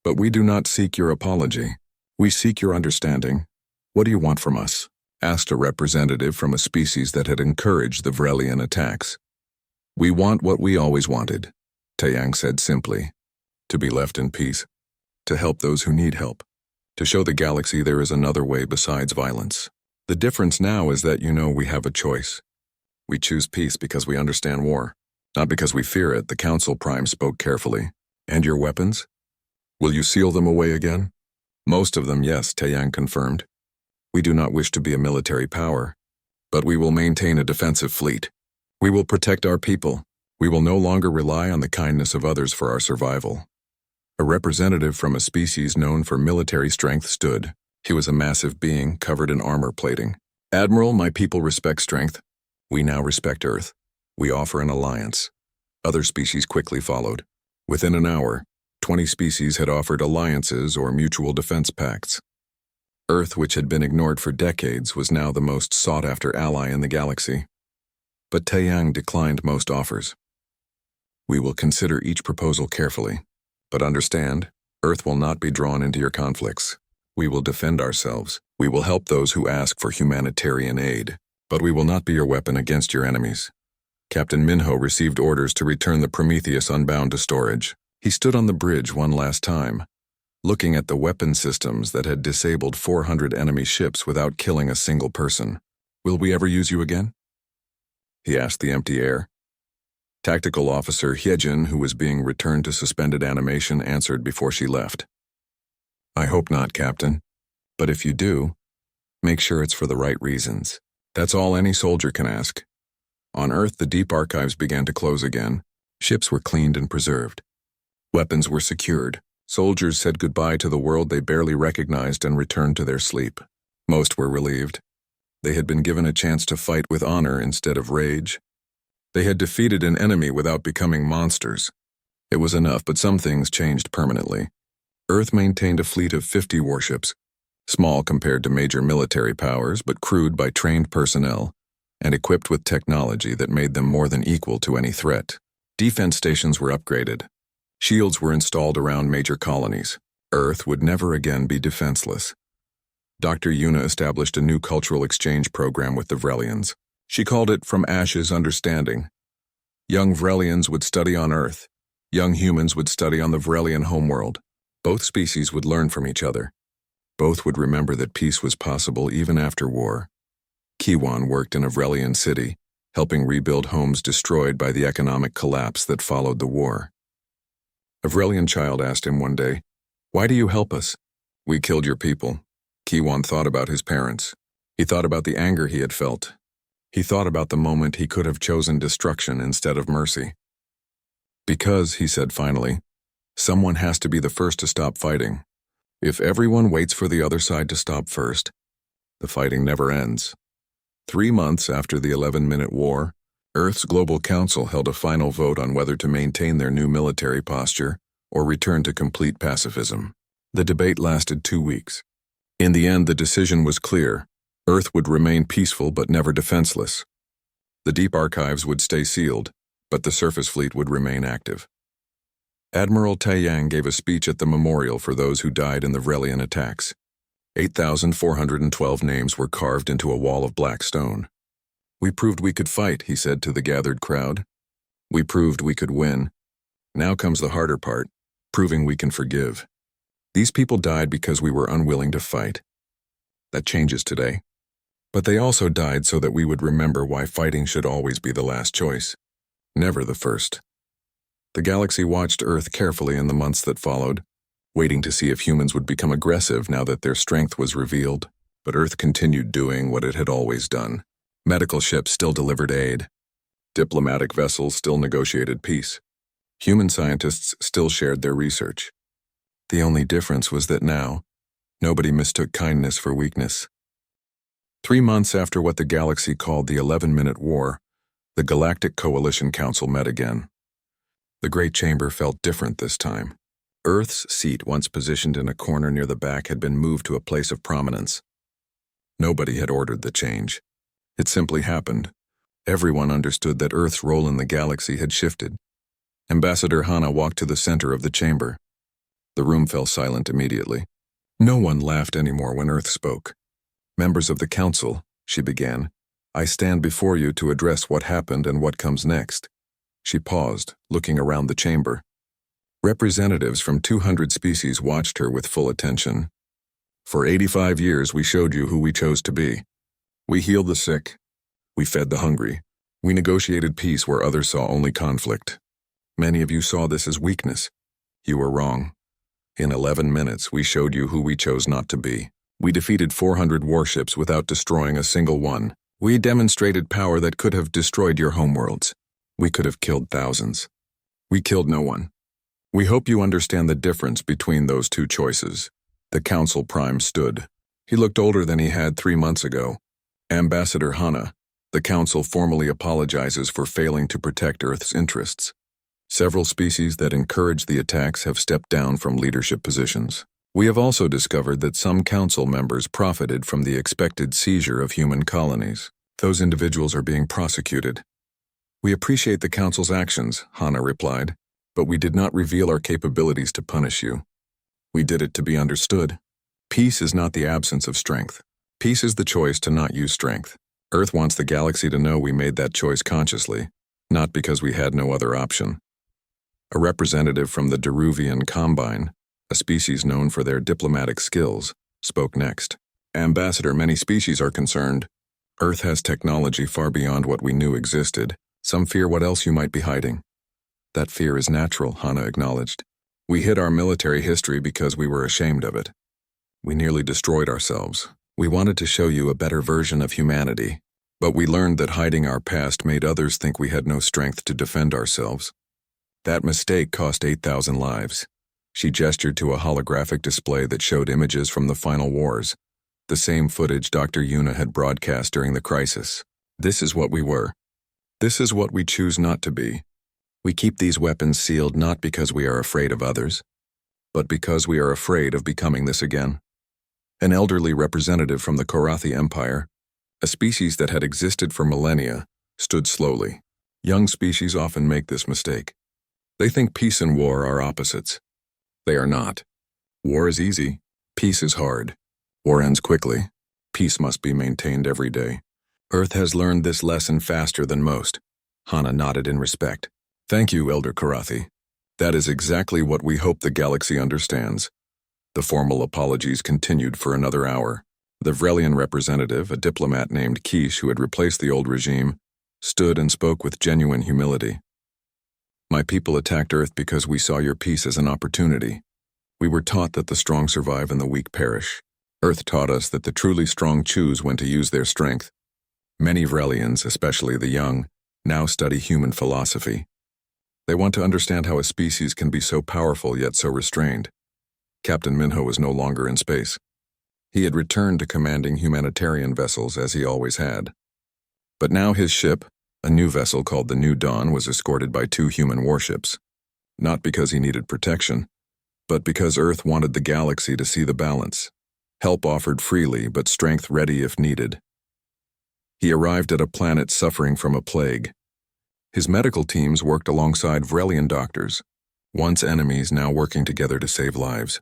But we do not seek your apology. We seek your understanding. What do you want from us? Asked a representative from a species that had encouraged the Vrelian attacks. We want what we always wanted, Taeyang said simply. To be left in peace. To help those who need help. To show the galaxy there is another way besides violence. The difference now is that you know we have a choice. We choose peace because we understand war, not because we fear it, the Council Prime spoke carefully. And your weapons? Will you seal them away again? Most of them, yes, Taeyang confirmed. We do not wish to be a military power. But we will maintain a defensive fleet. We will protect our people. We will no longer rely on the kindness of others for our survival. A representative from a species known for military strength stood. He was a massive being covered in armor plating. Admiral, my people respect strength. We now respect Earth. We offer an alliance. Other species quickly followed. Within an hour, 20 species had offered alliances or mutual defense pacts. Earth, which had been ignored for decades, was now the most sought-after ally in the galaxy. But Taiyang declined most offers. We will consider each proposal carefully, but understand, Earth will not be drawn into your conflicts. We will defend ourselves. We will help those who ask for humanitarian aid, but we will not be your weapon against your enemies. Captain Minho received orders to return the Prometheus unbound to storage. He stood on the bridge one last time, looking at the weapon systems that had disabled 400 enemy ships without killing a single person. Will we ever use you again? He asked the empty air. Tactical Officer Hyejin, who was being returned to suspended animation, answered before she left. I hope not, Captain. But if you do, make sure it's for the right reasons. That's all any soldier can ask. On Earth, the deep archives began to close again. Ships were cleaned and preserved. Weapons were secured. Soldiers said goodbye to the world they barely recognized and returned to their sleep. Most were relieved. They had been given a chance to fight with honor instead of rage. They had defeated an enemy without becoming monsters. It was enough, but some things changed permanently. Earth maintained a fleet of 50 warships, small compared to major military powers, but crewed by trained personnel, and equipped with technology that made them more than equal to any threat. Defense stations were upgraded. Shields were installed around major colonies. Earth would never again be defenseless. Dr. Yuna established a new cultural exchange program with the Vrelians. She called it From Ashes Understanding. Young Vrelians would study on Earth. Young humans would study on the Vrelian homeworld. Both species would learn from each other. Both would remember that peace was possible even after war. Kiwan worked in a Vrelian city, helping rebuild homes destroyed by the economic collapse that followed the war. A Vrelian child asked him one day, "Why do you help us?" "We killed your people." Kiwan thought about his parents. He thought about the anger he had felt. He thought about the moment he could have chosen destruction instead of mercy. Because, he said finally, someone has to be the first to stop fighting. If everyone waits for the other side to stop first, the fighting never ends. 3 months after the 11-minute war, Earth's Global Council held a final vote on whether to maintain their new military posture or return to complete pacifism. The debate lasted 2 weeks. In the end, the decision was clear. Earth would remain peaceful but never defenseless. The deep archives would stay sealed, but the surface fleet would remain active. Admiral Taiyang gave a speech at the memorial for those who died in the Vrelian attacks. 8,412 names were carved into a wall of black stone. "We proved we could fight," he said to the gathered crowd. "We proved we could win. Now comes the harder part, proving we can forgive. These people died because we were unwilling to fight. That changes today. But they also died so that we would remember why fighting should always be the last choice, never the first." The galaxy watched Earth carefully in the months that followed, waiting to see if humans would become aggressive now that their strength was revealed. But Earth continued doing what it had always done. Medical ships still delivered aid. Diplomatic vessels still negotiated peace. Human scientists still shared their research. The only difference was that now, nobody mistook kindness for weakness. 3 months after what the galaxy called the 11-minute war, the Galactic Coalition Council met again. The Great Chamber felt different this time. Earth's seat, once positioned in a corner near the back, had been moved to a place of prominence. Nobody had ordered the change. It simply happened. Everyone understood that Earth's role in the galaxy had shifted. Ambassador Hana walked to the center of the chamber. The room fell silent immediately. No one laughed anymore when Earth spoke. "Members of the Council," she began, "I stand before you to address what happened and what comes next." She paused, looking around the chamber. Representatives from 200 species watched her with full attention. "For 85 years we showed you who we chose to be. We healed the sick. We fed the hungry. We negotiated peace where others saw only conflict. Many of you saw this as weakness. You were wrong. In 11 minutes we showed you who we chose not to be. We defeated 400 warships without destroying a single one. We demonstrated power that could have destroyed your homeworlds. We could have killed thousands. We killed no one. We hope you understand the difference between those two choices. The Council Prime stood. He looked older than he had 3 months ago. Ambassador Hana, the Council formally apologizes for failing to protect Earth's interests. Several species that encouraged the attacks have stepped down from leadership positions. We have also discovered that some Council members profited from the expected seizure of human colonies. Those individuals are being prosecuted. We appreciate the Council's actions, Hana replied, but we did not reveal our capabilities to punish you. We did it to be understood. Peace is not the absence of strength. Peace is the choice to not use strength. Earth wants the galaxy to know we made that choice consciously, not because we had no other option. A representative from the Deruvian Combine, a species known for their diplomatic skills, spoke next. Ambassador, many species are concerned. Earth has technology far beyond what we knew existed. Some fear what else you might be hiding. That fear is natural, Hana acknowledged. We hid our military history because we were ashamed of it. We nearly destroyed ourselves. We wanted to show you a better version of humanity, but we learned that hiding our past made others think we had no strength to defend ourselves. That mistake cost 8,000 lives. She gestured to a holographic display that showed images from the final wars, the same footage Dr. Yuna had broadcast during the crisis. This is what we were. This is what we choose not to be. We keep these weapons sealed not because we are afraid of others, but because we are afraid of becoming this again. An elderly representative from the Korathi Empire, a species that had existed for millennia, stood slowly. Young species often make this mistake. They think peace and war are opposites. They are not. War is easy. Peace is hard. War ends quickly. Peace must be maintained every day. Earth has learned this lesson faster than most. Hana nodded in respect. Thank you, Elder Korathi. That is exactly what we hope the galaxy understands. The formal apologies continued for another hour. The Vrelian representative, a diplomat named Kish who had replaced the old regime, stood and spoke with genuine humility. My people attacked Earth because we saw your peace as an opportunity. We were taught that the strong survive and the weak perish. Earth taught us that the truly strong choose when to use their strength. Many Vrelians, especially the young, now study human philosophy. They want to understand how a species can be so powerful yet so restrained. Captain Minho was no longer in space. He had returned to commanding humanitarian vessels as he always had. But now his ship, a new vessel called the New Dawn, was escorted by 2 human warships. Not because he needed protection, but because Earth wanted the galaxy to see the balance. Help offered freely, but strength ready if needed. He arrived at a planet suffering from a plague. His medical teams worked alongside Vrelian doctors, once enemies now working together to save lives.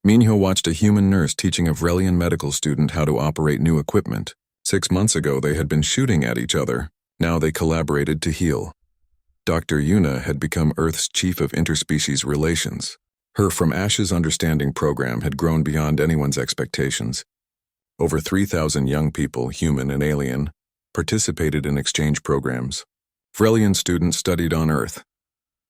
Minho watched a human nurse teaching a Vrelian medical student how to operate new equipment. 6 months ago they had been shooting at each other. Now they collaborated to heal. Dr. Yuna had become Earth's chief of interspecies relations. Her From Ashes Understanding program had grown beyond anyone's expectations. Over 3,000 young people, human and alien, participated in exchange programs. Vrelian students studied on Earth.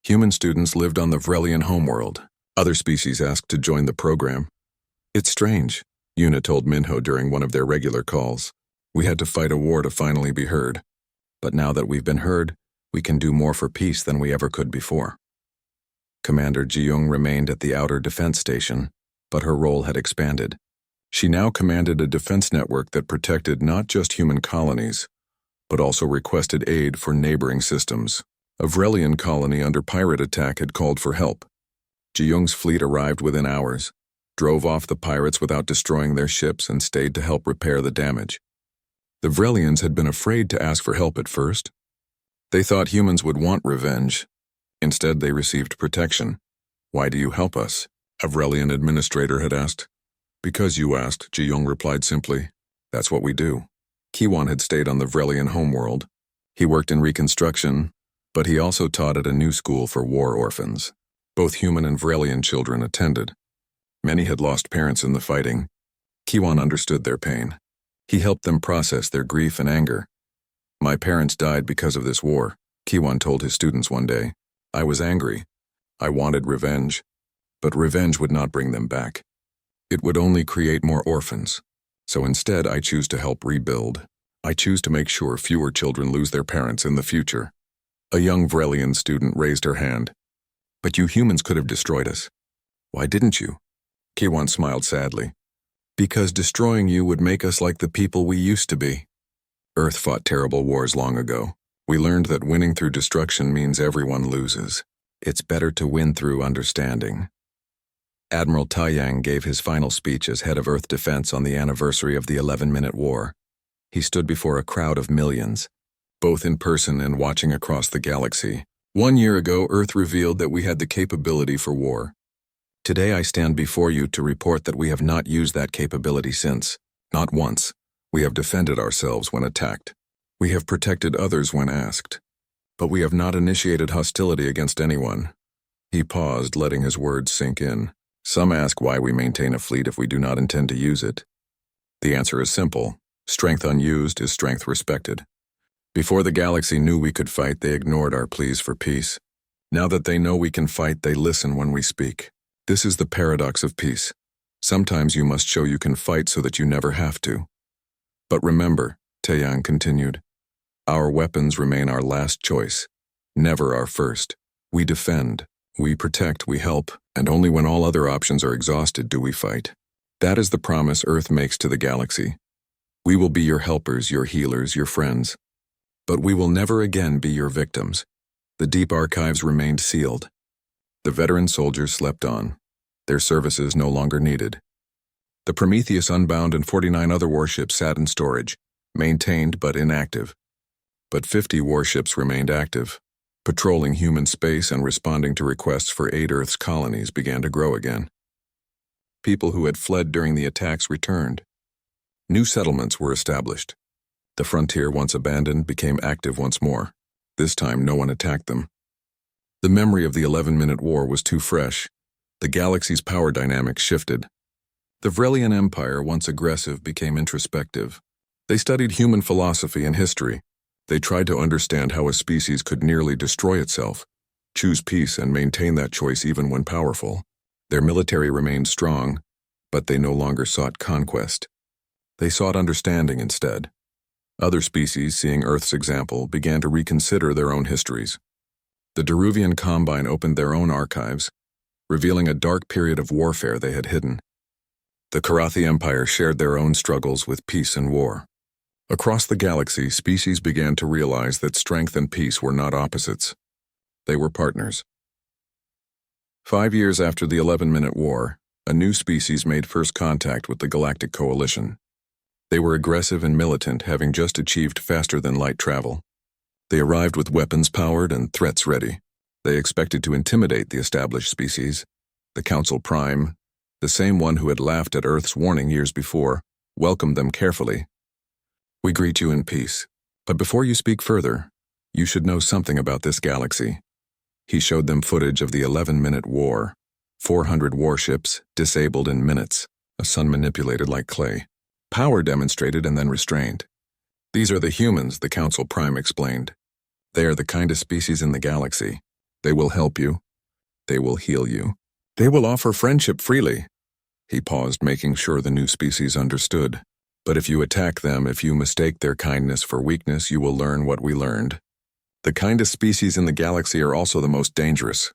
Human students lived on the Vrelian homeworld. Other species asked to join the program. It's strange, Yuna told Minho during one of their regular calls. We had to fight a war to finally be heard. But now that we've been heard, we can do more for peace than we ever could before. Commander Jiyoung remained at the outer defense station, but her role had expanded. She now commanded a defense network that protected not just human colonies, but also requested aid for neighboring systems. A Vrelian colony under pirate attack had called for help. Jiyoung's fleet arrived within hours, drove off the pirates without destroying their ships, and stayed to help repair the damage. The Vrelians had been afraid to ask for help at first. They thought humans would want revenge. Instead, they received protection. Why do you help us? A Vrelian administrator had asked. Because you asked, Jiyoung replied simply. That's what we do. Kiwan had stayed on the Vrelian homeworld. He worked in reconstruction, but he also taught at a new school for war orphans. Both human and Vrelian children attended. Many had lost parents in the fighting. Kiwan understood their pain. He helped them process their grief and anger. My parents died because of this war, Kiwan told his students one day. I was angry. I wanted revenge. But revenge would not bring them back. It would only create more orphans. So instead, I choose to help rebuild. I choose to make sure fewer children lose their parents in the future. A young Vrelian student raised her hand. But you humans could have destroyed us. Why didn't you? Kiwan smiled sadly. Because destroying you would make us like the people we used to be. Earth fought terrible wars long ago. We learned that winning through destruction means everyone loses. It's better to win through understanding. Admiral Taiyang gave his final speech as head of Earth Defense on the anniversary of the 11-minute war. He stood before a crowd of millions, both in person and watching across the galaxy. 1 year ago, Earth revealed that we had the capability for war. Today I stand before you to report that we have not used that capability since. Not once. We have defended ourselves when attacked. We have protected others when asked. But we have not initiated hostility against anyone. He paused, letting his words sink in. Some ask why we maintain a fleet if we do not intend to use it. The answer is simple. Strength unused is strength respected. Before the galaxy knew we could fight, they ignored our pleas for peace. Now that they know we can fight, they listen when we speak. This is the paradox of peace. Sometimes you must show you can fight so that you never have to. But remember, Taeyang continued, our weapons remain our last choice, never our first. We defend, we protect, we help, and only when all other options are exhausted do we fight. That is the promise Earth makes to the galaxy. We will be your helpers, your healers, your friends. But we will never again be your victims. The deep archives remained sealed. The veteran soldiers slept on. Their services no longer needed. The Prometheus Unbound and 49 other warships sat in storage, maintained but inactive. But 50 warships remained active. Patrolling human space and responding to requests for aid. Earth's colonies began to grow again. People who had fled during the attacks returned. New settlements were established. The frontier, once abandoned, became active once more. This time, no one attacked them. The memory of the 11-minute war was too fresh. The galaxy's power dynamics shifted. The Vrelian Empire, once aggressive, became introspective. They studied human philosophy and history. They tried to understand how a species could nearly destroy itself, choose peace and maintain that choice even when powerful. Their military remained strong, but they no longer sought conquest. They sought understanding instead. Other species, seeing Earth's example, began to reconsider their own histories. The Deruvian Combine opened their own archives, revealing a dark period of warfare they had hidden. The Karathi Empire shared their own struggles with peace and war. Across the galaxy, species began to realize that strength and peace were not opposites. They were partners. 5 years after the 11-minute war, a new species made first contact with the Galactic Coalition. They were aggressive and militant, having just achieved faster-than-light travel. They arrived with weapons powered and threats ready. They expected to intimidate the established species. The Council Prime, the same one who had laughed at Earth's warning years before, welcomed them carefully. We greet you in peace. But before you speak further, you should know something about this galaxy. He showed them footage of the 11-minute war. 400 warships, disabled in minutes. A sun manipulated like clay. Power demonstrated and then restrained. These are the humans, the Council Prime explained. They are the kindest species in the galaxy. They will help you. They will heal you. They will offer friendship freely. He paused, making sure the new species understood. But if you attack them, if you mistake their kindness for weakness, you will learn what we learned. The kindest species in the galaxy are also the most dangerous.